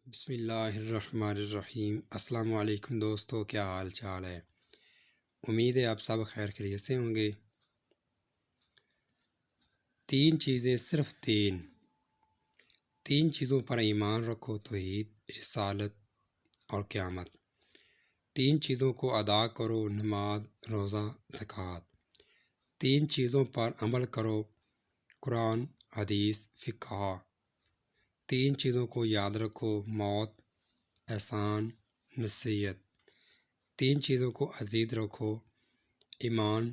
بسم اللہ الرحمن الرحیم۔ السلام علیکم دوستو، کیا حال چال ہے؟ امید ہے آپ سب خیر خیریت سے ہوں گے۔ تین چیزیں، صرف تین چیزوں پر ایمان رکھو: توحید، رسالت اور قیامت۔ تین چیزوں کو ادا کرو: نماز، روزہ، زکوٰۃ۔ تین چیزوں پر عمل کرو: قرآن، حدیث، فقہ۔ تین چیزوں کو یاد رکھو: موت، احسان، نصیحت۔ تین چیزوں کو عزیز رکھو: ایمان،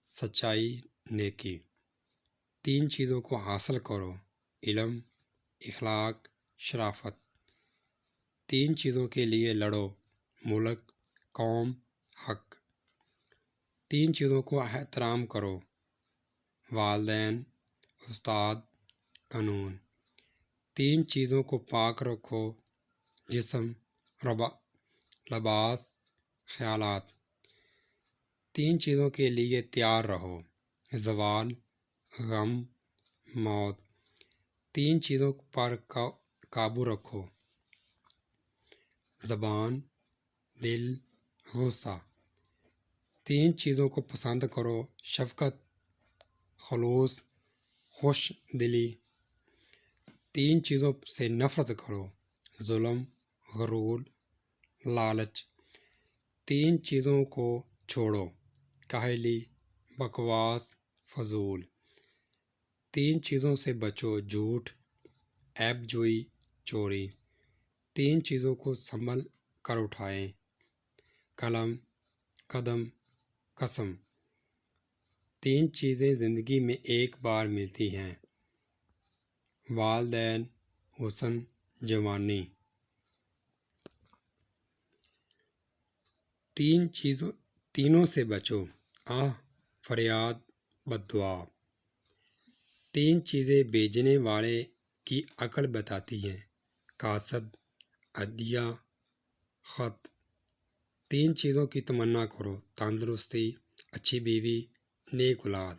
سچائی، نیکی۔ تین چیزوں کو حاصل کرو: علم، اخلاق، شرافت۔ تین چیزوں کے لیے لڑو: ملک، قوم، حق۔ تین چیزوں کو احترام کرو: والدین، استاد، قانون۔ تین چیزوں کو پاک رکھو: جسم، لباس، خیالات۔ تین چیزوں کے لیے تیار رہو: زوال، غم، موت۔ تین چیزوں پر قابو رکھو: زبان، دل، غصہ۔ تین چیزوں کو پسند کرو: شفقت، خلوص، خوش دلی۔ تین چیزوں سے نفرت کرو: ظلم، غرور، لالچ۔ تین چیزوں کو چھوڑو: کاہلی، بکواس، فضول۔ تین چیزوں سے بچو: جھوٹ، عیب جوئی، چوری۔ تین چیزوں کو سنبھل کر اٹھائیں: قلم، قدم، قسم۔ تین چیزیں زندگی میں ایک بار ملتی ہیں: والدین، حسن، جوانی۔ تینوں سے بچو: آہ، فریاد، بد دعا۔ تین چیزیں بھیجنے والے کی عقل بتاتی ہیں: قاصد، عطیہ، خط۔ تین چیزوں کی تمنا کرو: تندرستی، اچھی بیوی، نیک اولاد۔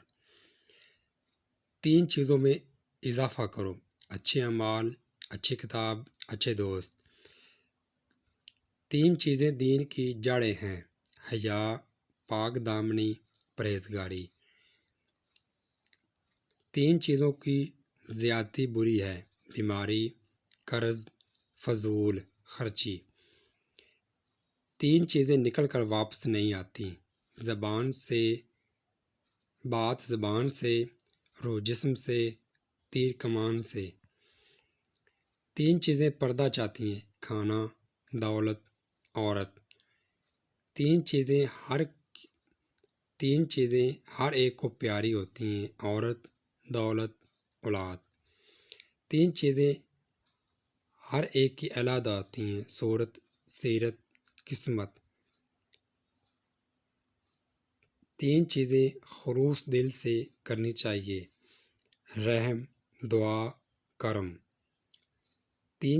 تین چیزوں میں اضافہ کرو: اچھے اعمال، اچھی کتاب، اچھے دوست۔ تین چیزیں دین کی جڑیں ہیں: حیا، پاک دامنی، پرہیزگاری۔ تین چیزوں کی زیادتی بری ہے: بیماری، قرض، فضول خرچی۔ تین چیزیں نکل کر واپس نہیں آتی: بات زبان سے، روح جسم سے، تیر کمان سے۔ تین چیزیں پردہ چاہتی ہیں: کھانا، دولت، عورت۔ تین چیزیں ہر ایک کو پیاری ہوتی ہیں: عورت، دولت، اولاد۔ تین چیزیں ہر ایک کی علیحدہ ہوتی ہیں: صورت، سیرت، قسمت۔ تین چیزیں خلوص دل سے کرنی چاہیے: رحم، دعا، کرم۔ تین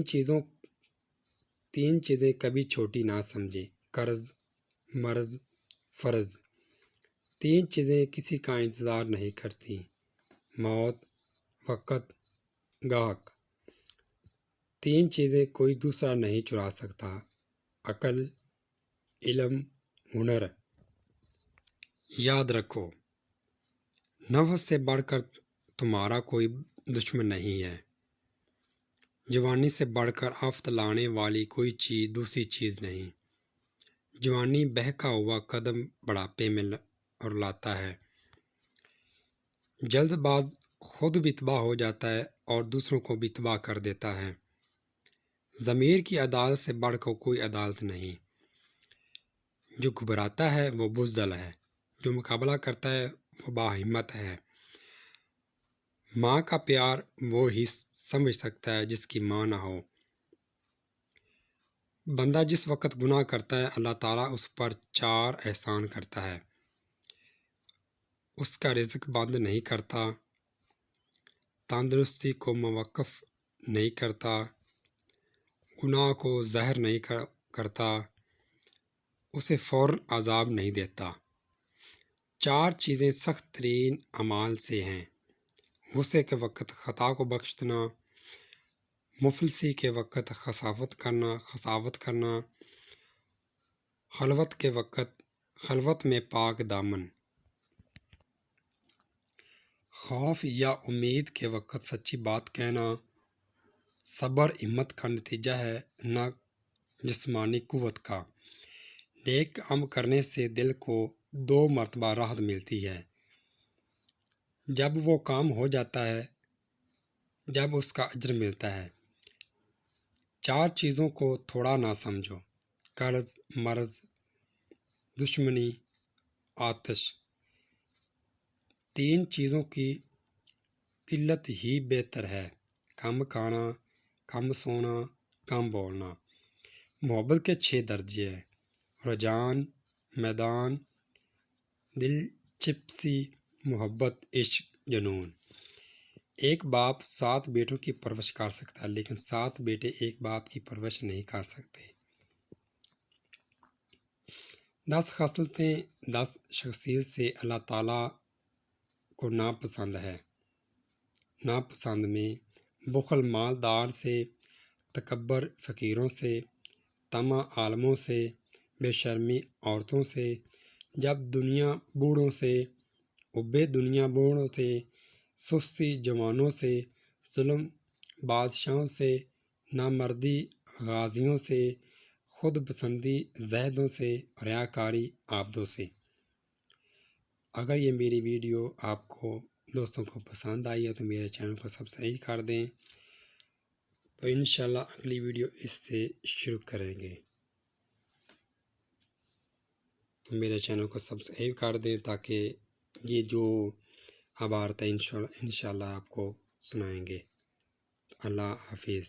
چیزیں کبھی چھوٹی نہ سمجھیں: قرض، مرض، فرض۔ تین چیزیں کسی کا انتظار نہیں کرتی: موت، وقت، گاہک۔ تین چیزیں کوئی دوسرا نہیں چرا سکتا: عقل، علم، ہنر۔ یاد رکھو، نفس سے بڑھ کر تمہارا کوئی دشمن نہیں ہے۔ جوانی سے بڑھ کر آفت لانے والی کوئی دوسری چیز نہیں۔ جوانی بہکا ہوا قدم بڑھاپے میں لاتا ہے۔ جلد باز خود بھی تباہ ہو جاتا ہے اور دوسروں کو بھی تباہ کر دیتا ہے۔ ضمیر کی عدالت سے بڑھ کر کوئی عدالت نہیں۔ جو گھبراتا ہے وہ بزدل ہے، جو مقابلہ کرتا ہے وہ باہمت ہے۔ ماں کا پیار وہ ہی سمجھ سکتا ہے جس کی ماں نہ ہو۔ بندہ جس وقت گناہ کرتا ہے اللہ تعالیٰ اس پر 4 احسان کرتا ہے: اس کا رزق بند نہیں کرتا، تندرستی کو موقف نہیں کرتا، گناہ کو ظاہر نہیں کرتا، اسے فوراً عذاب نہیں دیتا۔ 4 چیزیں سخت ترین اعمال سے ہیں: غصے کے وقت خطا کو بخشنا، مفلسی کے وقت خساوت کرنا، خلوت کے وقت خلوت میں پاک دامن، خوف یا امید کے وقت سچی بات کہنا، صبر ہمت کا نتیجہ ہے نہ جسمانی قوت کا۔ نیک کام کرنے سے دل کو 2 مرتبہ راحت ملتی ہے، جب وہ کام ہو جاتا ہے، جب اس کا اجر ملتا ہے۔ 4 چیزوں کو تھوڑا نہ سمجھو، قرض، مرض، دشمنی، آتش۔ 3 چیزوں کی قلت ہی بہتر ہے، کم کھانا، کم سونا، کم بولنا۔ محبت کے 6 درجے ہیں، رجحان، میدان، دلچسپی، محبت، عشق، جنون۔ ایک باپ 7 بیٹوں کی پرورش کر سکتا ہے، لیکن 7 بیٹے ایک باپ کی پرورش نہیں کر سکتے۔ 10 خصلتیں 10 شخصیت سے اللہ تعالیٰ کو ناپسند ہے۔ ناپسند میں بخل مالدار سے، تکبر فقیروں سے، طمع عالموں سے، بے شرمی عورتوں سے، جب دنیا بوڑھوں سے، عبے دنیا بوڑھوں سے، سستی جوانوں سے، ظلم بادشاہوں سے، نامردی غازیوں سے، خود پسندی زاہدوں سے، ریاکاری عابدوں سے۔ اگر یہ میری ویڈیو آپ کو دوستوں کو پسند آئی ہے تو میرے چینل کو سبسکرائب کر دیں، تو انشاءاللہ اگلی ویڈیو اس سے شروع کریں گے۔ تو میرے چینل کو سبسکرائب کر دیں تاکہ یہ جو عبارت ہے انشاءاللہ آپ کو سنائیں گے۔ اللہ حافظ۔